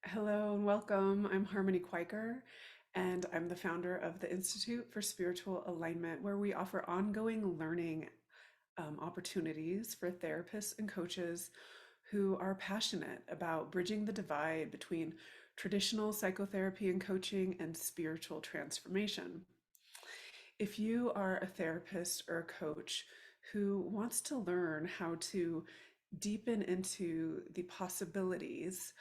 Hello and welcome. I'm Harmony Quaker, and I'm the founder of the Institute for Spiritual Alignment, where we offer ongoing learning opportunities for therapists and coaches who are passionate about bridging the divide between traditional psychotherapy and coaching and spiritual transformation. If you are a therapist or a coach who wants to learn how to deepen into the possibilities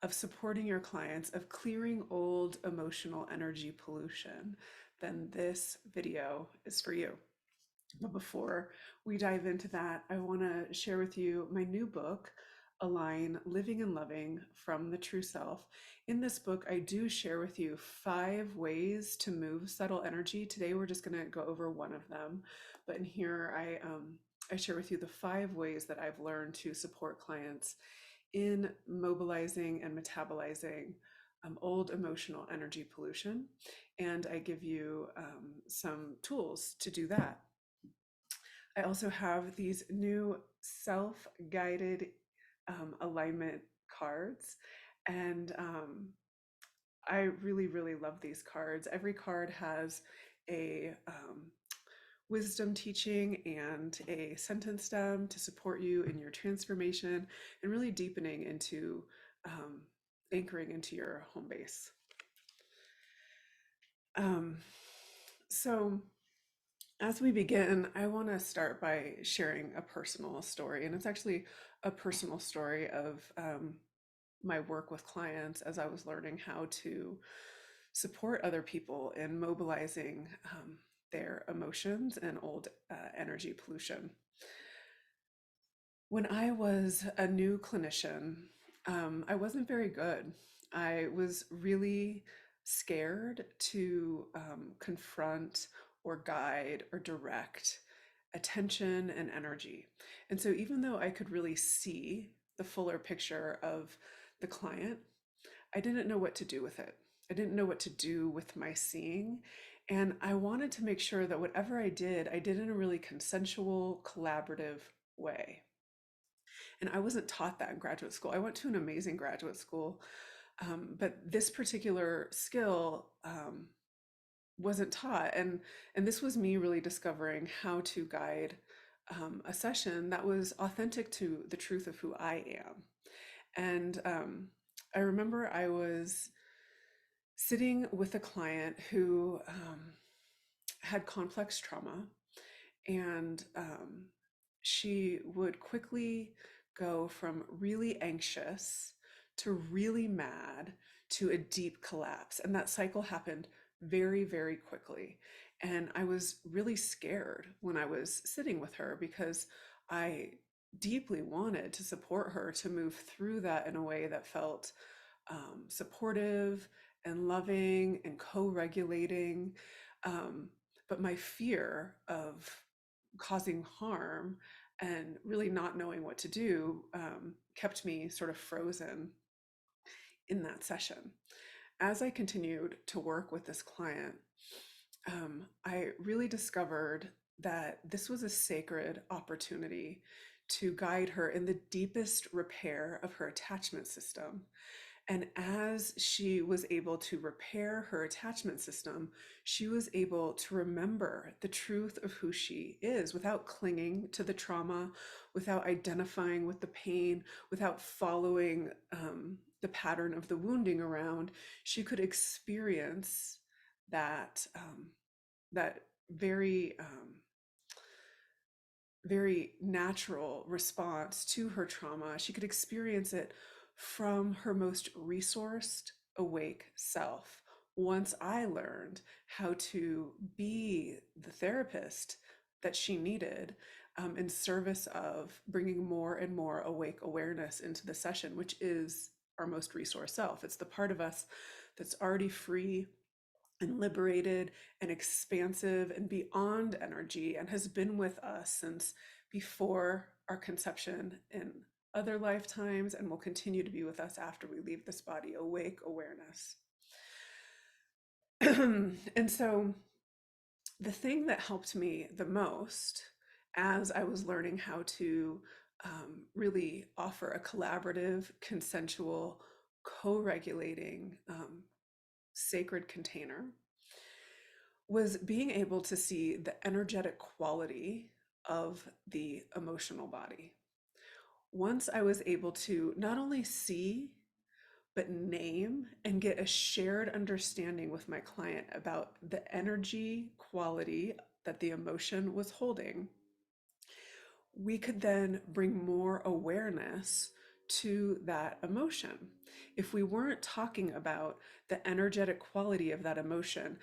of supporting your clients, of clearing old emotional energy pollution, then this video is for you. But before we dive into that, I want to share with you my new book, Align Living and Loving from the True Self. In this book, I do share with you 5 ways to move subtle energy. Today, we're just going to go over one of them. But in here, I share with you the 5 ways that I've learned to support clients in mobilizing and metabolizing old emotional energy pollution. And I give you some tools to do that. I also have these new self-guided alignment cards, and I really, really love these cards. Every card has a wisdom teaching and a sentence stem to support you in your transformation and really deepening into um, anchoring into your home base. Um, so, As we begin, I want to start by sharing a personal story, and it's actually a personal story of my work with clients as I was learning how to support other people in mobilizing their emotions and old energy pollution. When I was a new clinician, I wasn't very good. I was really scared to confront or guide or direct attention and energy. And so, even though I could really see the fuller picture of the client, I didn't know what to do with it. I didn't know what to do with my seeing. And I wanted to make sure that whatever I did in a really consensual, collaborative way. And I wasn't taught that in graduate school. I went to an amazing graduate school, but this particular skill wasn't taught. And this was me really discovering how to guide a session that was authentic to the truth of who I am. And I remember I was sitting with a client who had complex trauma, and she would quickly go from really anxious to really mad to a deep collapse. And that cycle happened very, very quickly. And I was really scared when I was sitting with her because I deeply wanted to support her to move through that in a way that felt supportive and loving and co regulating. But my fear of causing harm and really not knowing what to do kept me sort of frozen in that session. As I continued to work with this client, I really discovered that this was a sacred opportunity to guide her in the deepest repair of her attachment system. And as she was able to repair her attachment system, she was able to remember the truth of who she is without clinging to the trauma, without identifying with the pain, without following the pattern of the wounding around. She could experience that that very very natural response to her trauma. She could experience it from her most resourced, awake self. Once I learned how to be the therapist that she needed in service of bringing more and more awake awareness into the session, which is our most resource self. It's the part of us that's already free and liberated and expansive and beyond energy and has been with us since before our conception in other lifetimes and will continue to be with us after we leave this body. Awake awareness. And so the thing that helped me the most as I was learning how to really offer a collaborative, consensual co-regulating sacred container was being able to see the energetic quality of the emotional body. Once I was able to not only see, but name and get a shared understanding with my client about the energy quality that the emotion was holding, we could then bring more awareness to that emotion. If we weren't talking about the energetic quality of that emotion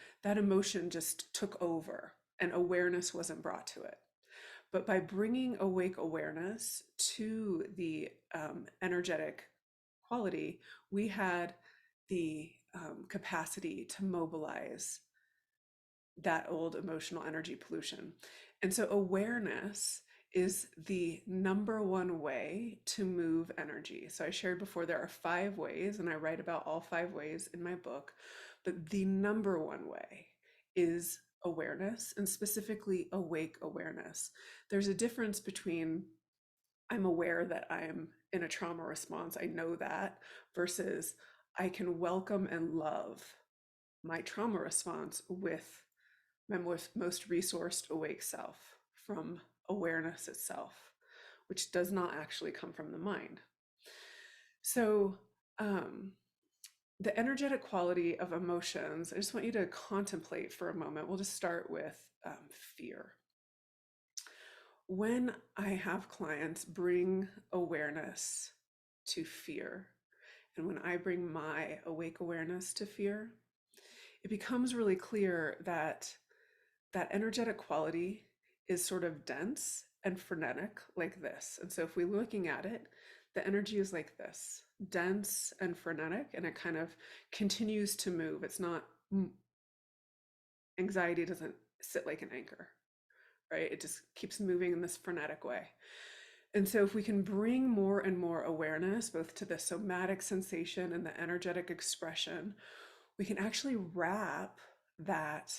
just took over and awareness wasn't brought to it. But by bringing awake awareness to the energetic quality, we had the capacity to mobilize that old emotional energy pollution. And so awareness is the number one way to move energy. So I shared before there are 5 ways, and I write about all 5 ways in my book, but the number one way is awareness, and specifically awake awareness. There's a difference between I'm aware that I'm in a trauma response, I know that, versus I can welcome and love my trauma response with my most resourced awake self from awareness itself, which does not actually come from the mind. So, the energetic quality of emotions, I just want you to contemplate for a moment. We'll just start with fear. When I have clients bring awareness to fear, and when I bring my awake awareness to fear, it becomes really clear that that energetic quality is sort of dense and frenetic like this. And so if we're looking at it, the energy is like this, dense and frenetic, and it kind of continues to move. It's not, anxiety doesn't sit like an anchor, right? It just keeps moving in this frenetic way. And so if we can bring more and more awareness, both to the somatic sensation and the energetic expression, we can actually wrap that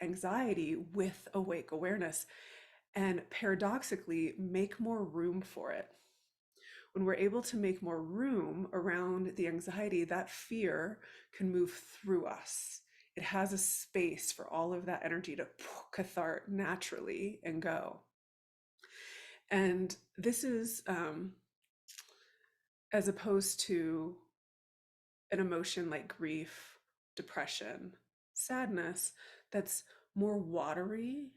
anxiety with awake awareness and paradoxically make more room for it. When we're able to make more room around the anxiety, that fear can move through us. It has a space for all of that energy to cathart naturally and go. And this is as opposed to an emotion like grief, depression, sadness, that's more watery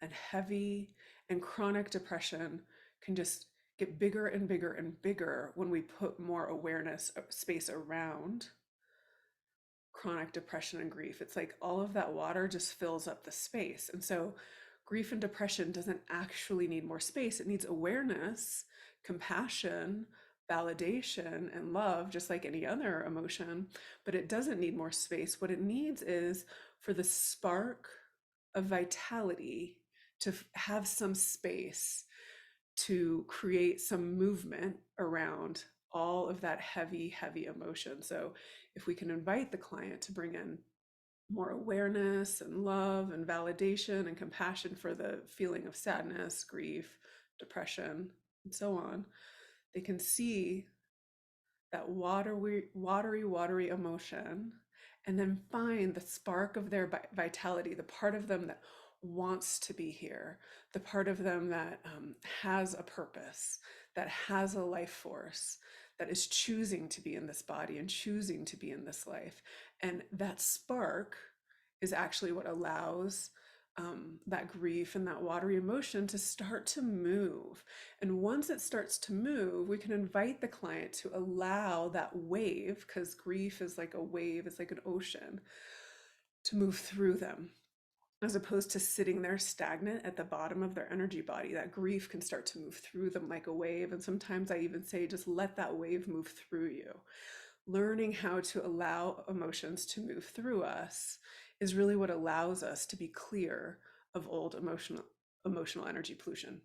and heavy, and chronic depression can just get bigger and bigger and bigger when we put more awareness space around chronic depression and grief. It's like all of that water just fills up the space. And so grief and depression doesn't actually need more space. It needs awareness, compassion, validation, and love, just like any other emotion, but it doesn't need more space. What it needs is for the spark of vitality to have some space to create some movement around all of that heavy, heavy emotion. So if we can invite the client to bring in more awareness and love and validation and compassion for the feeling of sadness, grief, depression, and so on, they can see that watery emotion and then find the spark of their vitality, the part of them that wants to be here, the part of them that has a purpose, that has a life force, that is choosing to be in this body and choosing to be in this life. And that spark is actually what allows that grief and that watery emotion to start to move. And once it starts to move, we can invite the client to allow that wave, because grief is like a wave, it's like an ocean, to move through them, as opposed to sitting there stagnant at the bottom of their energy body. That grief can start to move through them like a wave. And sometimes I even say, just let that wave move through you. Learning how to allow emotions to move through us is really what allows us to be clear of old emotional energy pollution.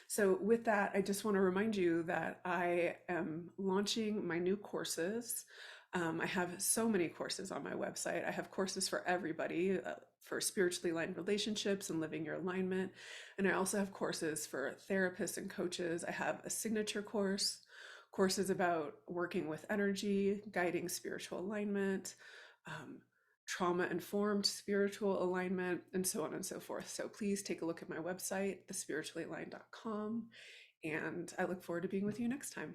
So with that, I just want to remind you that I am launching my new courses. I have so many courses on my website. I have courses for everybody, for spiritually aligned relationships and living your alignment. And I also have courses for therapists and coaches. I have a signature course courses about working with energy, guiding spiritual alignment, um, trauma informed spiritual alignment, and so on and so forth. So please take a look at my website, thespirituallyaligned.com, and I look forward to being with you next time.